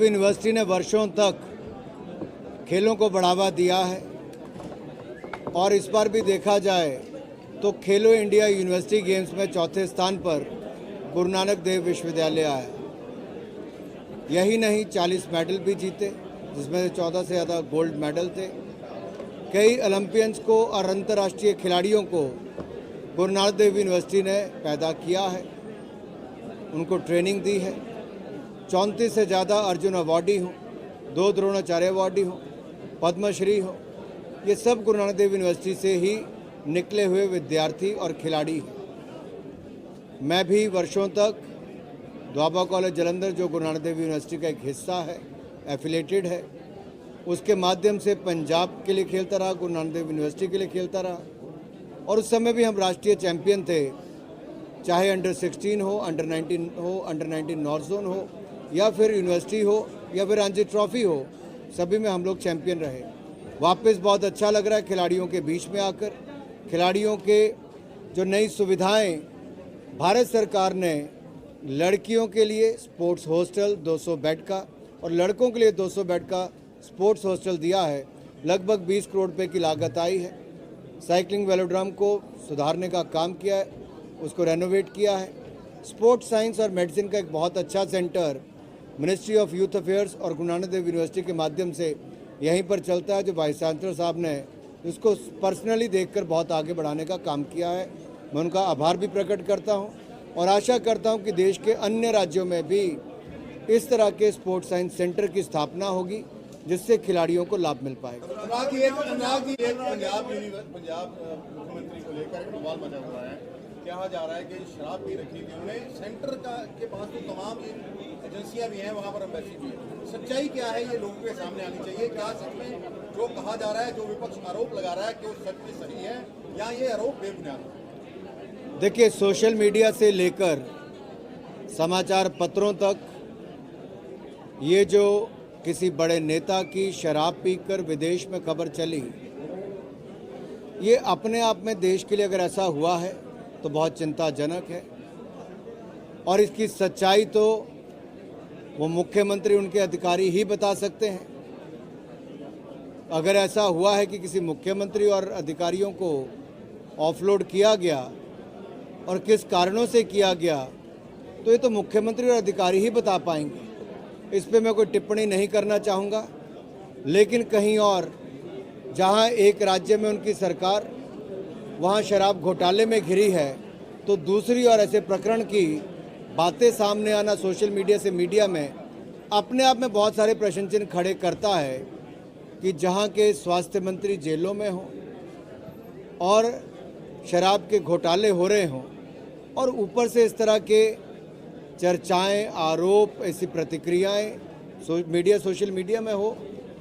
University ने वर्षों तक खेलों को बढ़ावा दिया है और इस बार भी देखा जाए तो खेलो इंडिया यूनिवर्सिटी गेम्स में चौथे स्थान पर गुरु नानक देव विश्वविद्यालय आया। यही नहीं, 40 मेडल भी जीते, जिसमें से 14 से ज़्यादा गोल्ड मेडल थे। कई ओलंपियंस को और अंतर्राष्ट्रीय खिलाड़ियों को गुरु नानक देव यूनिवर्सिटी ने पैदा किया है, उनको ट्रेनिंग दी है। 34 से ज़्यादा अर्जुन अवार्डी हों, 2 द्रोणाचार्य अवार्डी हों, पद्मश्री हो, ये सब गुरु नानक देव यूनिवर्सिटी से ही निकले हुए विद्यार्थी और खिलाड़ी हैं। मैं भी वर्षों तक द्वाबा कॉलेज जालंधर, जो गुरु नानक देव यूनिवर्सिटी का एक हिस्सा है, एफिलेटेड है, उसके माध्यम से पंजाब के लिए खेलता रहा, गुरु नानक देव यूनिवर्सिटी के लिए खेलता रहा। और उस समय भी हम राष्ट्रीय चैंपियन थे, चाहे अंडर 16 हो, अंडर 19 हो, अंडर 19 नॉर्थ जोन हो, या फिर यूनिवर्सिटी हो, या फिर रणजी ट्रॉफी हो, सभी में हम लोग चैंपियन रहे। वापस बहुत अच्छा लग रहा है खिलाड़ियों के बीच में आकर। खिलाड़ियों के जो नई सुविधाएं भारत सरकार ने लड़कियों के लिए स्पोर्ट्स हॉस्टल 200 बेड का और लड़कों के लिए 200 बेड का स्पोर्ट्स हॉस्टल दिया है, लगभग 20 करोड़ रुपए की लागत आई है। साइकिलिंग वेलोड्रम को सुधारने का काम किया है, उसको रेनोवेट किया है। स्पोर्ट्स साइंस और मेडिसिन का एक बहुत अच्छा centre ministry of youth affairs और गुरु नानक देव यूनिवर्सिटी के माध्यम से यहीं पर चलता है, जो वाइस चांसलर साहब ने इसको पर्सनली देखकर बहुत आगे बढ़ाने का काम किया है। मैं उनका आभार भी प्रकट करता हूं और आशा करता हूं कि देश के अन्य राज्यों में भी इस तरह के स्पोर्ट्स साइंस सेंटर की स्थापना होगी, जिससे खिलाड़ियों को लाभ मिल पाएगा। पंजाब मुख्यमंत्री को लेकर एक सवाल बना हुआ है, कहा जा रहा है कि शराब भी रखी थी उन्होंने, सेंटर के पास तो तमाम एजेंसियां भी हैं, वहाँ पर एम्बेसी भी है। सच्चाई क्या है, ये लोगों के सामने आनी चाहिए। क्या सच में जो कहा जा रहा है, जो विपक्ष आरोप लगा रहा है कि वो सच में सही है, या ये आरोप बेबुनियाद है? देखिए, सोशल मीडिया से लेकर समाचार पत्रों तक ये जो किसी बड़े नेता की शराब पीकर विदेश में खबर चली, ये अपने आप में देश के लिए अगर ऐसा हुआ है तो बहुत चिंताजनक है। और इसकी सच्चाई तो वो मुख्यमंत्री, उनके अधिकारी ही बता सकते हैं। अगर ऐसा हुआ है कि किसी मुख्यमंत्री और अधिकारियों को ऑफलोड किया गया और किस कारणों से किया गया, तो ये तो मुख्यमंत्री और अधिकारी ही बता पाएंगे। इस पे मैं कोई टिप्पणी नहीं करना चाहूँगा। लेकिन कहीं और जहाँ एक राज्य में उनकी सरकार वहाँ शराब घोटाले में घिरी है, तो दूसरी ओर ऐसे प्रकरण की बातें सामने आना सोशल मीडिया से मीडिया में अपने आप में बहुत सारे प्रश्न चिन्ह खड़े करता है कि जहाँ के स्वास्थ्य मंत्री जेलों में हों और शराब के घोटाले हो रहे हों और ऊपर से इस तरह के चर्चाएं, आरोप, ऐसी प्रतिक्रियाएं सोशल मीडिया में हो,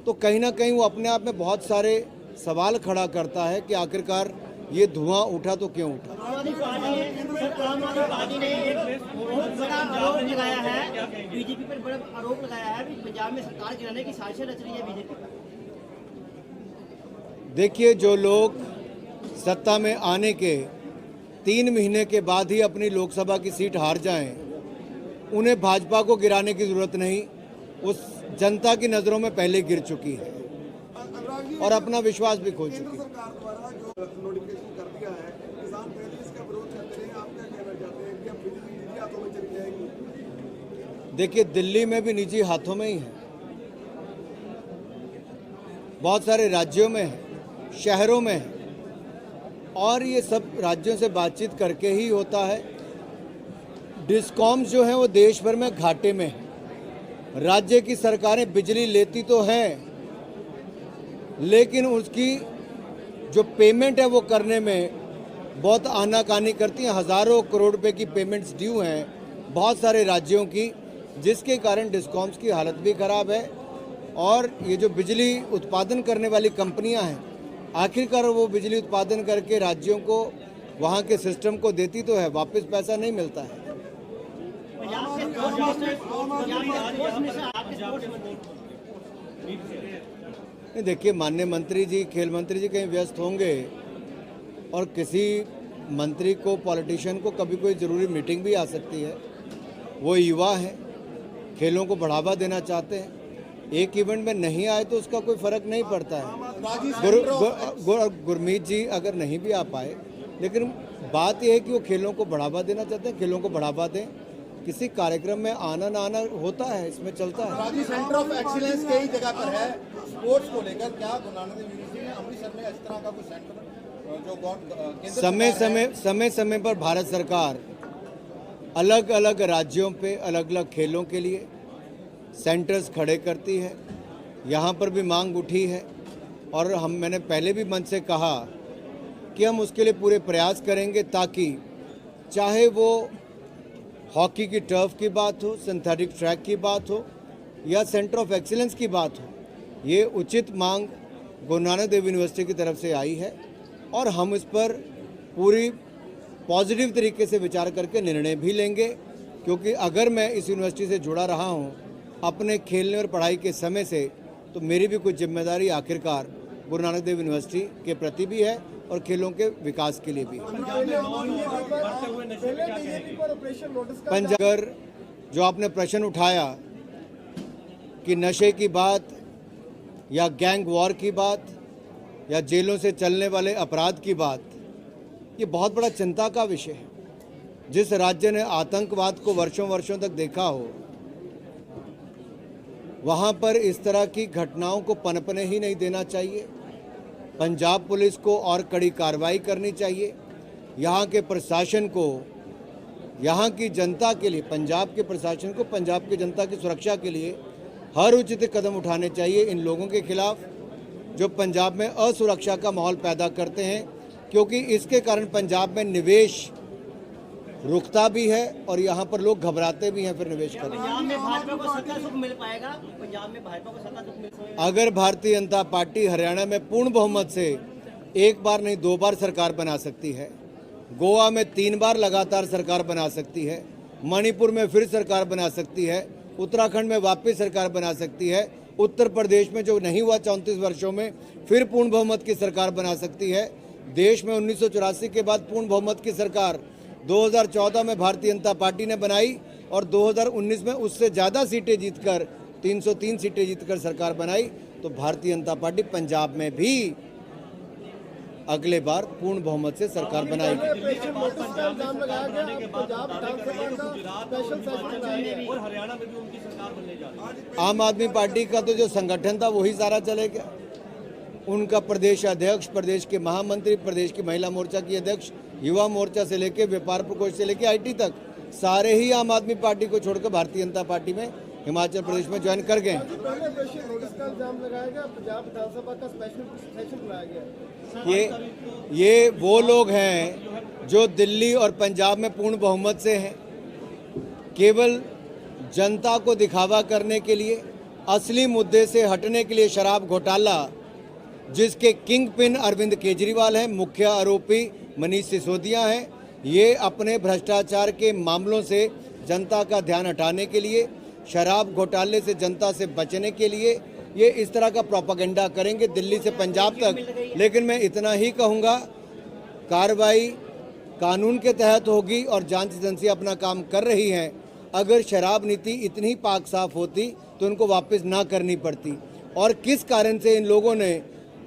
तो कहीं ना कहीं वो अपने आप में बहुत सारे सवाल खड़ा करता है कि आखिरकार ये धुआं उठा तो क्यों उठा। आम आदमी पार्टी ने एक बहुत बड़ा आरोप लगाया है, बीजेपी पर बड़ा आरोप लगाया है कि पंजाब में सरकार गिराने की साजिश रच रही है बीजेपी। देखिए, जो लोग सत्ता में आने के 3 महीने के बाद ही अपनी लोकसभा की सीट हार जाएं, उन्हें भाजपा को गिराने की जरूरत नहीं, उस जनता की नज़रों में पहले गिर चुकी है और अपना विश्वास भी खो चुकी है। देखिए, दिल्ली में भी निजी हाथों में ही है, बहुत सारे राज्यों में है, शहरों में है, और ये सब राज्यों से बातचीत करके ही होता है। डिस्कॉम्स जो हैं वो देश भर में घाटे में है। राज्य की सरकारें बिजली लेती तो हैं, लेकिन उसकी जो पेमेंट है वो करने में बहुत आनाकानी करती हैं। हज़ारों करोड़ रुपए की पेमेंट्स ड्यू हैं बहुत सारे राज्यों की, जिसके कारण डिस्कॉम्स की हालत भी ख़राब है। और ये जो बिजली उत्पादन करने वाली कंपनियां हैं, आखिरकार वो बिजली उत्पादन करके राज्यों को, वहाँ के सिस्टम को देती तो है, वापस पैसा नहीं मिलता है। देखिए, माननीय मंत्री जी, खेल मंत्री जी कहीं व्यस्त होंगे और किसी मंत्री को, पॉलिटिशियन को कभी कोई ज़रूरी मीटिंग भी आ सकती है। वो युवा है, खेलों को बढ़ावा देना चाहते हैं। एक इवेंट में नहीं आए तो उसका कोई फर्क नहीं पड़ता है। गुरमीत जी अगर नहीं भी आ पाए, लेकिन बात यह है कि वो खेलों को बढ़ावा देना चाहते हैं, खेलों को बढ़ावा दें। किसी कार्यक्रम में आना ना आना होता है, इसमें चलता है। राजी सेंटर ऑफ एक्सीलेंस कई जगह पर है स्पोर्ट्स को लेकर, क्या गुरु नानक देव यूनिवर्सिटी में अमृतसर में इस तरह का कोई सेंटर जो समय समय पर भारत सरकार अलग अलग राज्यों पे अलग अलग खेलों के लिए सेंटर्स खड़े करती है। यहाँ पर भी मांग उठी है और मैंने पहले भी मंच से कहा कि हम उसके लिए पूरे प्रयास करेंगे, ताकि चाहे वो हॉकी की टर्फ की बात हो, सिंथेटिक ट्रैक की बात हो या सेंटर ऑफ एक्सीलेंस की बात हो, ये उचित मांग गुरु नानक देव यूनिवर्सिटी की तरफ से आई है और हम इस पर पूरी पॉजिटिव तरीके से विचार करके निर्णय भी लेंगे। क्योंकि अगर मैं इस यूनिवर्सिटी से जुड़ा रहा हूँ अपने खेलने और पढ़ाई के समय से, तो मेरी भी कुछ जिम्मेदारी आखिरकार गुरु नानक देव यूनिवर्सिटी के प्रति भी है और खेलों के विकास के लिए भी। पंजाब जो आपने प्रश्न उठाया कि नशे की बात या गैंग वॉर की बात या जेलों से चलने वाले अपराध की बात, ये बहुत बड़ा चिंता का विषय है। जिस राज्य ने आतंकवाद को वर्षों वर्षों तक देखा हो, वहाँ पर इस तरह की घटनाओं को पनपने ही नहीं देना चाहिए। पंजाब पुलिस को और कड़ी कार्रवाई करनी चाहिए। यहाँ के प्रशासन को, यहाँ की जनता के लिए, पंजाब के प्रशासन को पंजाब की जनता की सुरक्षा के लिए हर उचित कदम उठाने चाहिए इन लोगों के खिलाफ जो पंजाब में असुरक्षा का माहौल पैदा करते हैं। क्योंकि इसके कारण पंजाब में निवेश रुकता भी है और यहाँ पर लोग घबराते भी हैं फिर निवेश करने। पंजाब में भाजपा को सत्ता सुख मिल पाएगा? पंजाब में भाजपा को सत्ता सुख मिल पाएगा? अगर भारतीय जनता पार्टी हरियाणा में पूर्ण बहुमत से एक बार नहीं 2 बार सरकार बना सकती है, गोवा में 3 बार लगातार सरकार बना सकती है, मणिपुर में फिर सरकार बना सकती है, उत्तराखंड में वापस सरकार बना सकती है, उत्तर प्रदेश में जो नहीं हुआ 34 वर्षों में फिर पूर्ण बहुमत की सरकार बना सकती है। देश में 1984 के बाद पूर्ण बहुमत की सरकार 2014 में भारतीय जनता पार्टी ने बनाई और 2019 में उससे ज़्यादा सीटें जीतकर 303 सीटें जीतकर सरकार बनाई। तो भारतीय जनता पार्टी पंजाब में भी अगले बार पूर्ण बहुमत से सरकार बनाएगी। आम आदमी पार्टी का तो जो संगठन था वही सारा चले गया। उनका प्रदेश अध्यक्ष, प्रदेश के महामंत्री, प्रदेश की महिला मोर्चा की अध्यक्ष, युवा मोर्चा से लेकर व्यापार प्रकोष्ठ से लेकर आईटी तक सारे ही आम आदमी पार्टी को छोड़कर भारतीय जनता पार्टी में हिमाचल प्रदेश में ज्वाइन कर गए। ये वो लोग हैं जो दिल्ली और पंजाब में पूर्ण बहुमत से हैं। केवल जनता को दिखावा करने के लिए, असली मुद्दे से हटने के लिए शराब घोटाला जिसके किंग पिन अरविंद केजरीवाल हैं, मुख्य आरोपी मनीष सिसोदिया हैं, ये अपने भ्रष्टाचार के मामलों से जनता का ध्यान हटाने के लिए, शराब घोटाले से जनता से बचने के लिए ये इस तरह का प्रोपेगेंडा करेंगे दिल्ली से पंजाब तक। लेकिन मैं इतना ही कहूँगा, कार्रवाई कानून के तहत होगी और जांच एजेंसियाँ अपना काम कर रही हैं। अगर शराब नीति इतनी पाक साफ होती तो उनको वापस ना करनी पड़ती। और किस कारण से इन लोगों ने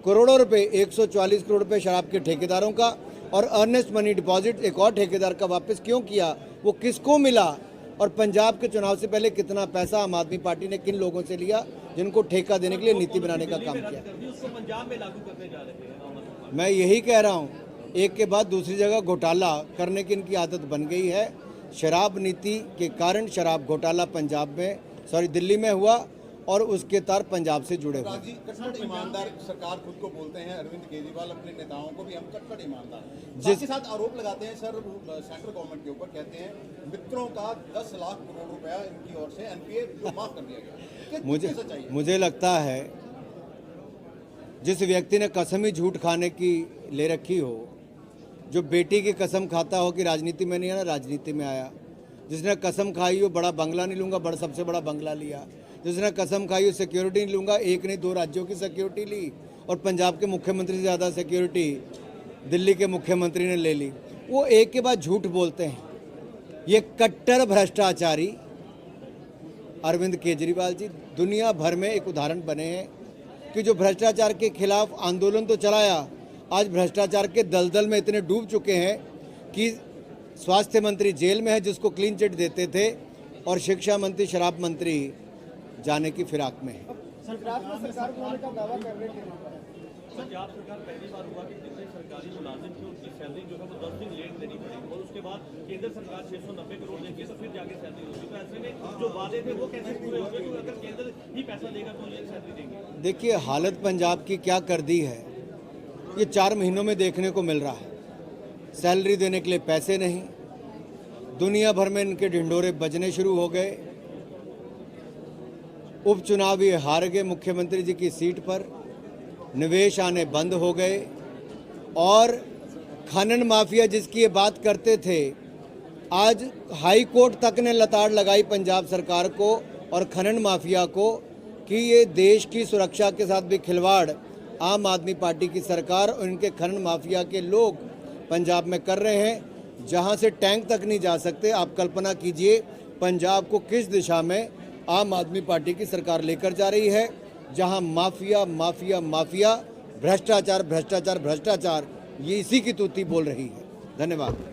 करोड़ों रुपए, 144 करोड़ रुपए शराब के ठेकेदारों का और अर्नेस्ट मनी डिपॉजिट एक और ठेकेदार का वापस क्यों किया, वो किसको मिला, और पंजाब के चुनाव से पहले कितना पैसा आम आदमी पार्टी ने किन लोगों से लिया जिनको ठेका देने के लिए नीति बनाने का काम किया। मैं यही कह रहा हूँ, एक के बाद दूसरी जगह घोटाला करने की इनकी आदत बन गई है। शराब नीति के कारण शराब घोटाला पंजाब में, दिल्ली में हुआ और उसके तार पंजाब से जुड़े हुए। कट्टर ईमानदार सरकार खुद को बोलते हैं, अरविंद केजरीवाल अपने नेताओं को भी हम कट्टर ईमानदार हैं। जिसके साथ आरोप लगाते हैं सर सेंट्रल गवर्नमेंट के ऊपर, कहते हैं मित्रों का 10 लाख करोड़ रुपया इनकी ओर से एनपीए माफ कर दिया गया। मुझे लगता है जिस व्यक्ति ने कसम ही झूठ खाने की ले रखी हो, जो बेटी की कसम खाता हो कि राजनीति में नहीं आना, राजनीति में आया, जिसने कसम खाई हो बड़ा बंगला नहीं लूंगा, बड़ा सबसे बड़ा बंगला लिया, जिसने कसम खाई हो सिक्योरिटी नहीं लूंगा, 1 नहीं 2 राज्यों की सिक्योरिटी ली और पंजाब के मुख्यमंत्री से ज़्यादा सिक्योरिटी दिल्ली के मुख्यमंत्री ने ले ली, वो एक के बाद झूठ बोलते हैं। ये कट्टर भ्रष्टाचारी अरविंद केजरीवाल जी दुनिया भर में एक उदाहरण बने हैं कि जो भ्रष्टाचार के खिलाफ आंदोलन तो चलाया, आज भ्रष्टाचार के दलदल में इतने डूब चुके हैं कि स्वास्थ्य मंत्री जेल में है जिसको क्लीन चिट देते थे, और शिक्षा मंत्री शराब मंत्री जाने की फिराक में है। पंजाब सरकार पहली बार हुआ कि जितने सरकारी मुलाजिम थे उनकी सैलरी जो है वो 10 दिन लेट देनी पड़ेगी, और उसके बाद केंद्र सरकार 690 करोड़ देगी तो फिर जाके सैलरी होगी। तो ऐसे में जो वादे थे वो कैसे पूरे होंगे, क्योंकि अगर केंद्र ही पैसा देगा तो ये सैलरी देंगे। देखिए हालत पंजाब की क्या कर दी है, ये 4 महीनों में देखने को मिल रहा है। सैलरी देने के लिए पैसे नहीं, दुनिया भर में इनके ढिंढोरे बजने शुरू हो गए, उपचुनाव ये हार गए मुख्यमंत्री जी की सीट पर, निवेश आने बंद हो गए, और खनन माफिया जिसकी ये बात करते थे, आज हाई कोर्ट तक ने लताड़ लगाई पंजाब सरकार को और खनन माफिया को कि ये देश की सुरक्षा के साथ भी खिलवाड़ आम आदमी पार्टी की सरकार और इनके खनन माफिया के लोग पंजाब में कर रहे हैं, जहां से टैंक तक नहीं जा सकते। आप कल्पना कीजिए पंजाब को किस दिशा में आम आदमी पार्टी की सरकार लेकर जा रही है, जहां माफिया माफिया माफिया, भ्रष्टाचार भ्रष्टाचार भ्रष्टाचार, ये इसी की तूती बोल रही है। धन्यवाद।